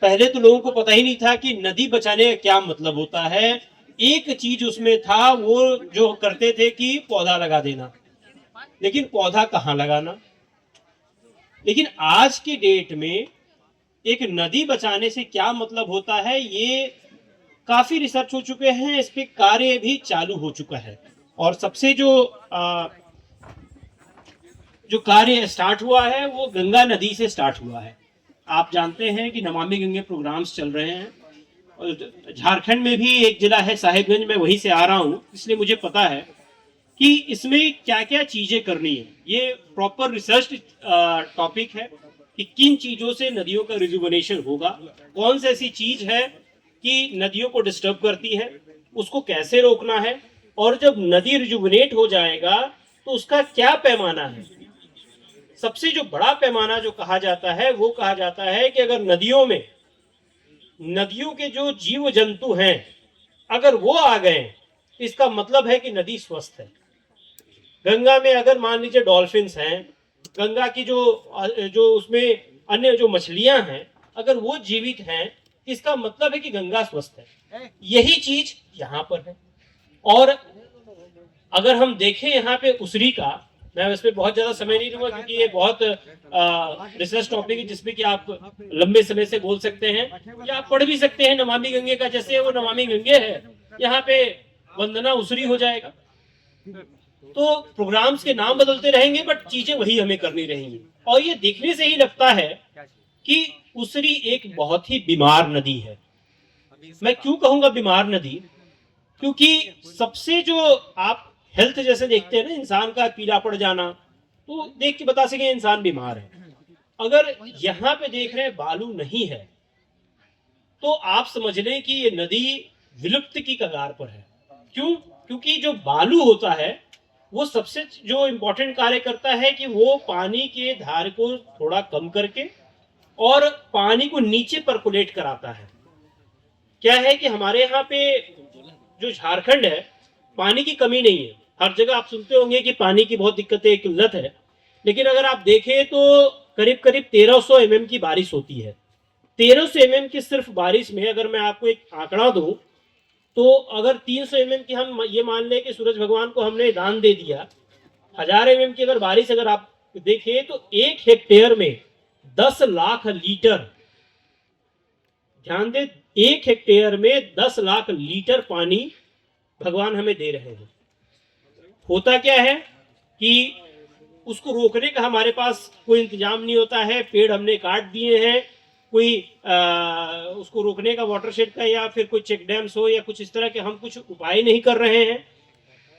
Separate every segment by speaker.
Speaker 1: पहले तो लोगों को पता ही नहीं था कि नदी बचाने का क्या मतलब होता है। एक चीज उसमें था, वो जो करते थे कि पौधा लगा देना, लेकिन पौधा कहाँ लगाना। लेकिन आज के डेट में एक नदी बचाने से क्या मतलब होता है, ये काफी रिसर्च हो चुके हैं, इस पे कार्य भी चालू हो चुका है। और सबसे जो कार्य स्टार्ट हुआ है वो गंगा नदी से स्टार्ट हुआ है। आप जानते हैं कि नमामि गंगे प्रोग्राम्स चल रहे हैं, और झारखंड में भी एक जिला है साहेबगंज, में वहीं से आ रहा हूँ, इसलिए मुझे पता है कि इसमें क्या क्या चीजें करनी है। ये प्रॉपर रिसर्च टॉपिक है कि किन चीजों से नदियों का रिजुवनेशन होगा, कौन सी ऐसी चीज है कि नदियों को डिस्टर्ब करती है, उसको कैसे रोकना है, और जब नदी रिजुवनेट हो जाएगा तो उसका क्या पैमाना है। सबसे जो बड़ा पैमाना जो कहा जाता है वो कहा जाता है कि अगर नदियों के जो जीव जंतु हैं अगर वो आ गए, तो इसका मतलब है कि नदी स्वस्थ है। गंगा में अगर मान लीजिए डॉल्फिन्स हैं, गंगा की जो जो उसमें अन्य जो मछलियां हैं, अगर वो जीवित हैं, इसका मतलब है कि गंगा स्वस्थ है। यही चीज यहाँ पर है। और अगर हम देखें यहाँ पे उसरी का, मैं इस पर बहुत ज्यादा समय नहीं लूंगा क्योंकि ये बहुत रिसर्च टॉपिक है जिसमें कि आप लंबे समय से बोल सकते हैं, या आप पढ़ भी सकते हैं नमामि गंगे का। जैसे वो नमामि गंगे है, यहाँ पे वंदना उसरी हो जाएगा। तो प्रोग्राम्स के नाम बदलते रहेंगे बट चीजें वही हमें करनी रहेंगी। और ये देखने से ही लगता है कि उसरी एक बहुत ही बीमार नदी है। मैं क्यों कहूंगा बीमार नदी, क्योंकि सबसे जो आप हेल्थ जैसे देखते हैं ना, इंसान का पीला पड़ जाना, तो देख के बता सके इंसान बीमार है। अगर यहाँ पे देख रहे हैं बालू नहीं है, तो आप समझ लें कि ये नदी विलुप्त की कगार पर है। क्यों? क्योंकि जो बालू होता है वो सबसे जो इंपॉर्टेंट कार्य करता है कि वो पानी के धार को थोड़ा कम करके और पानी को नीचे परकुलेट कराता है। क्या है कि हमारे यहाँ पे जो झारखंड है, पानी की कमी नहीं है। हर जगह आप सुनते होंगे कि पानी की बहुत दिक्कतें, किल्लत है, लेकिन अगर आप देखें तो करीब करीब 1300 mm की बारिश होती है। 1300 mm की सिर्फ बारिश में अगर मैं आपको एक आंकड़ा दूं, तो अगर 300 mm की हम ये मान लें कि सूरज भगवान को हमने दान दे दिया, 1000 mm की अगर बारिश अगर आप देखें तो 1 हेक्टेयर में 10 लाख लीटर, ध्यान दें, 1 हेक्टेयर में 10 लाख लीटर पानी भगवान हमें दे रहे हैं। होता क्या है कि उसको रोकने का हमारे पास कोई इंतजाम नहीं होता है। पेड़ हमने काट दिए हैं, कोई उसको रोकने का वाटरशेड का या फिर कोई चेक डैम्स हो या कुछ इस तरह के हम कुछ उपाय नहीं कर रहे हैं।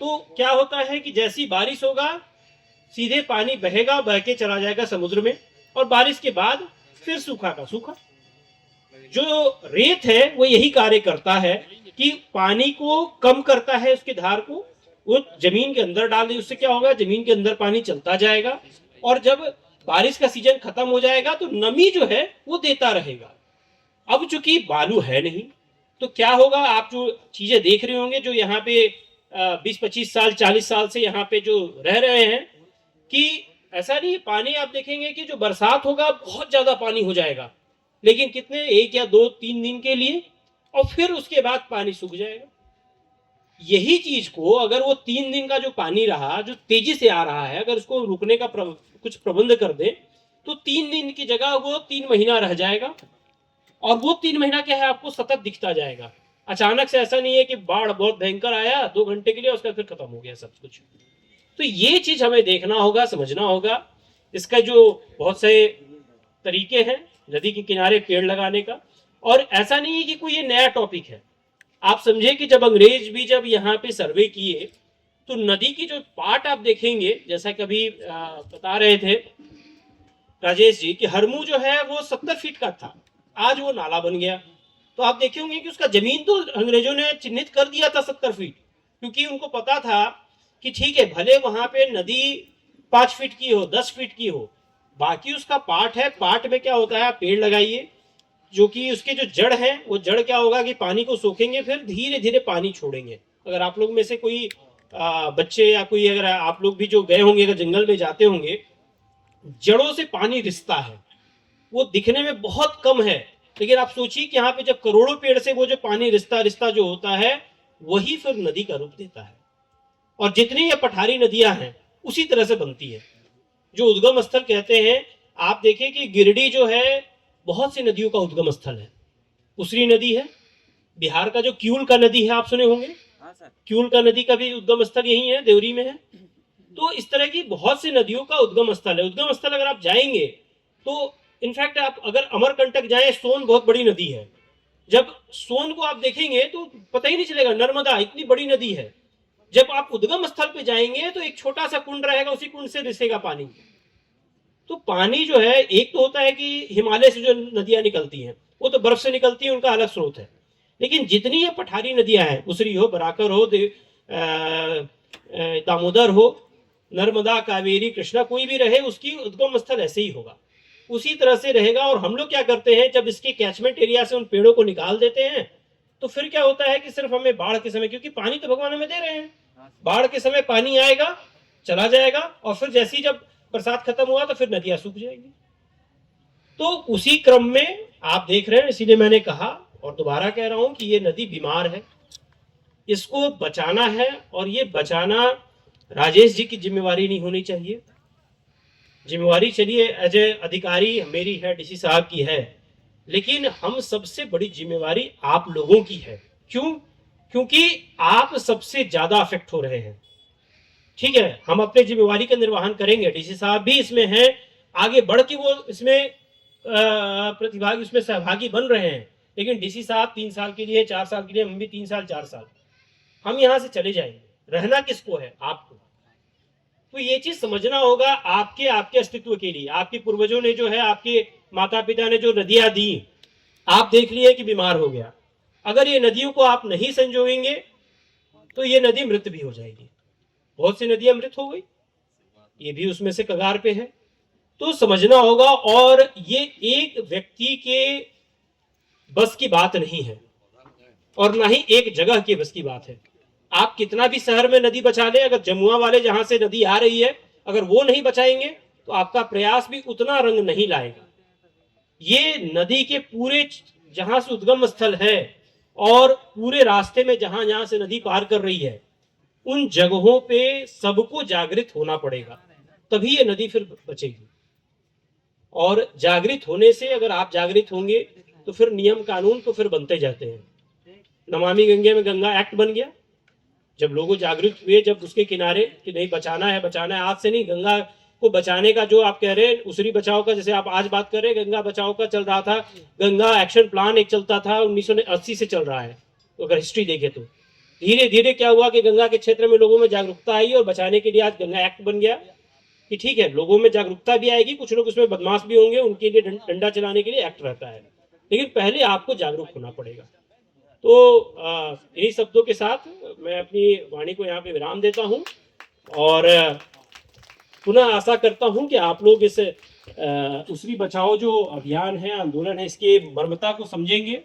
Speaker 1: तो क्या होता है कि जैसी बारिश होगा सीधे पानी बहेगा, बह के चला जाएगा समुद्र में, और बारिश के बाद फिर सूखा का सूखा। जो रेत है वो यही कार्य करता है कि पानी को कम करता है, उसके धार को वो जमीन के अंदर डाल दे। उससे क्या होगा, जमीन के अंदर पानी चलता जाएगा, और जब बारिश का सीजन खत्म हो जाएगा तो नमी जो है वो देता रहेगा। अब चूंकि बालू है नहीं, तो क्या होगा, आप जो चीजें देख रहे होंगे, जो यहाँ पे 20-25 साल 40 साल से यहाँ पे जो रह रहे हैं, कि ऐसा नहीं, पानी आप देखेंगे कि जो बरसात होगा बहुत ज्यादा पानी हो जाएगा, लेकिन कितने, 1 या 2-3 दिन के लिए, और फिर उसके बाद पानी सूख जाएगा। यही चीज को अगर वो 3 दिन का जो पानी रहा, जो तेजी से आ रहा है, अगर उसको रुकने का कुछ प्रबंध कर दे, तो 3 दिन की जगह वो 3 महीना रह जाएगा। और वो 3 महीना क्या है, आपको सतत दिखता जाएगा। अचानक से ऐसा नहीं है कि बाढ़ बहुत भयंकर आया 2 घंटे के लिए, उसका फिर खत्म हो गया सब कुछ। तो ये चीज हमें देखना होगा, समझना होगा। इसका जो बहुत से तरीके हैं नदी के किनारे पेड़ लगाने का, और ऐसा नहीं है कि कोई ये नया टॉपिक है। आप समझे कि जब अंग्रेज भी जब यहाँ पे सर्वे किए, तो नदी की जो पार्ट आप देखेंगे, जैसा कभी बता रहे थे राजेश जी, कि हरमू जो है वो 70 फीट का था, आज वो नाला बन गया। तो आप देखे होंगे कि उसका जमीन तो अंग्रेजों ने चिन्हित कर दिया था 70 फीट, क्योंकि उनको पता था कि ठीक है, भले वहां पे नदी 5 फीट की हो, 10 फीट की हो, बाकी उसका पार्ट है। पार्ट में क्या होता है, आप पेड़ लगाइए, जो कि उसके जो जड़ है, वो जड़ क्या होगा कि पानी को सोखेंगे, फिर धीरे धीरे पानी छोड़ेंगे। अगर आप लोग में से कोई बच्चे या कोई, अगर आप लोग भी जो गए होंगे, अगर जंगल में जाते होंगे, जड़ों से पानी रिसता है। वो दिखने में बहुत कम है, लेकिन आप सोचिए कि यहाँ पे जब करोड़ों पेड़ से वो जो पानी रिश्ता रिश्ता जो होता है वही फिर नदी का रूप देता है। और जितनी ये पठारी नदियां हैं उसी तरह से बनती है। जो उद्गम स्थल कहते हैं, आप देखें कि गिरिडीह जो है बहुत सी नदियों का उद्गम स्थल है। उसरी नदी है, बिहार का जो क्यूल का नदी है आप सुने होंगे, क्यूल का नदी का भी उद्गम स्थल यही है, देवरी में है। तो इस तरह की बहुत सी नदियों का उद्गम स्थल है। उद्गम स्थल अगर आप जाएंगे तो इनफैक्ट आप अगर अमरकंटक जाएं, सोन बहुत बड़ी नदी है, जब सोन को आप देखेंगे तो पता ही नहीं चलेगा नर्मदा इतनी बड़ी नदी है। जब आप उद्गम स्थल पे जाएंगे तो एक छोटा सा कुंड रहेगा, उसी कुंड से रिसेगा पानी। तो पानी जो है, एक तो होता है कि हिमालय से जो नदियां निकलती हैं वो तो बर्फ से निकलती है, उनका अलग स्रोत है। लेकिन जितनी ये पठारी नदियां हैं, उसरी हो, बराकर हो, दामोदर हो, नर्मदा, कावेरी, कृष्णा, कोई भी रहे उसकी उद्गम स्थल ऐसे ही होगा, उसी तरह से रहेगा। और हम लोग क्या करते हैं, जब इसके कैचमेंट एरिया से उन पेड़ों को निकाल देते हैं तो फिर क्या होता है कि सिर्फ हमें बाढ़ के समय, क्योंकि पानी तो भगवान हमें दे रहे हैं, बाढ़ के समय पानी आएगा चला जाएगा, और फिर जैसे ही जब बरसात खत्म हुआ तो फिर नदियां सूख जाएंगी। तो उसी क्रम में आप देख रहे हैं, इसीलिए मैंने कहा और दोबारा कह रहा हूं कि ये नदी बीमार है, इसको बचाना है। और ये बचाना राजेश जी की जिम्मेवारी नहीं होनी चाहिए। जिम्मेवारी चलिए एज ए अधिकारी मेरी है, डीसी साहब की है, लेकिन हम सबसे बड़ी जिम्मेवारी आप लोगों की है। क्यों? क्योंकि आप सबसे ज्यादा अफेक्ट हो रहे हैं। ठीक है, हम अपने जिम्मेवारी का निर्वहन करेंगे, डीसी साहब भी इसमें हैं, आगे बढ़ के वो इसमें प्रतिभागी, उसमें सहभागी बन रहे हैं। लेकिन डीसी साहब 3 साल के लिए, 4 साल के लिए, हम भी 3 साल 4 साल, हम यहां से चले जाएंगे। रहना किसको है? आपको। तो ये चीज समझना होगा, आपके अस्तित्व के लिए। आपके पूर्वजों ने जो है, आपके माता पिता ने जो नदियां दी, आप देख लिए कि बीमार हो गया। अगर ये नदियों को आप नहीं संजोएंगे तो ये नदी मृत भी हो जाएगी। बहुत सी नदियां मृत हो गई, ये भी उसमें से कगार पे है। तो समझना होगा, और ये एक व्यक्ति के बस की बात नहीं है और ना ही एक जगह की बस की बात है। आप कितना भी शहर में नदी बचा ले, अगर जमुआ वाले जहां से नदी आ रही है अगर वो नहीं बचाएंगे तो आपका प्रयास भी उतना रंग नहीं लाएगा। ये नदी के पूरे जहां से उद्गम स्थल है और पूरे रास्ते में जहां जहां से नदी पार कर रही है, उन जगहों पे सबको जागृत होना पड़ेगा, तभी ये नदी फिर बचेगी। और जागृत होने से, अगर आप जागृत होंगे तो फिर नियम कानून तो फिर बनते जाते हैं। नमामि गंगे में गंगा एक्ट बन गया, जब लोग जागृत हुए, जब उसके किनारे कि नहीं बचाना है, बचाना है। आज से नहीं, गंगा को बचाने का जो आप कह रहे हैं, उसरी बचाओ का, जैसे आप आज बात कर रहे हैं, गंगा बचाओ का चल रहा था, गंगा एक्शन प्लान एक चलता था, 1980 से चल रहा है। तो अगर हिस्ट्री देखे तो धीरे धीरे क्या हुआ कि गंगा के क्षेत्र में लोगों में जागरूकता आई और बचाने के लिए आज गंगा एक्ट बन गया कि ठीक है, लोगों में जागरूकता भी आएगी, कुछ लोग उसमें बदमाश भी होंगे, उनके लिए डंडा चलाने के लिए एक्ट रहता है, लेकिन पहले आपको जागरूक होना पड़ेगा। तो इन्हीं शब्दों के साथ मैं अपनी वाणी को यहाँ पे विराम देता हूँ और पुनः आशा करता हूँ कि आप लोग इस उसरी बचाओ जो अभियान है, आंदोलन है, इसके मर्मता को समझेंगे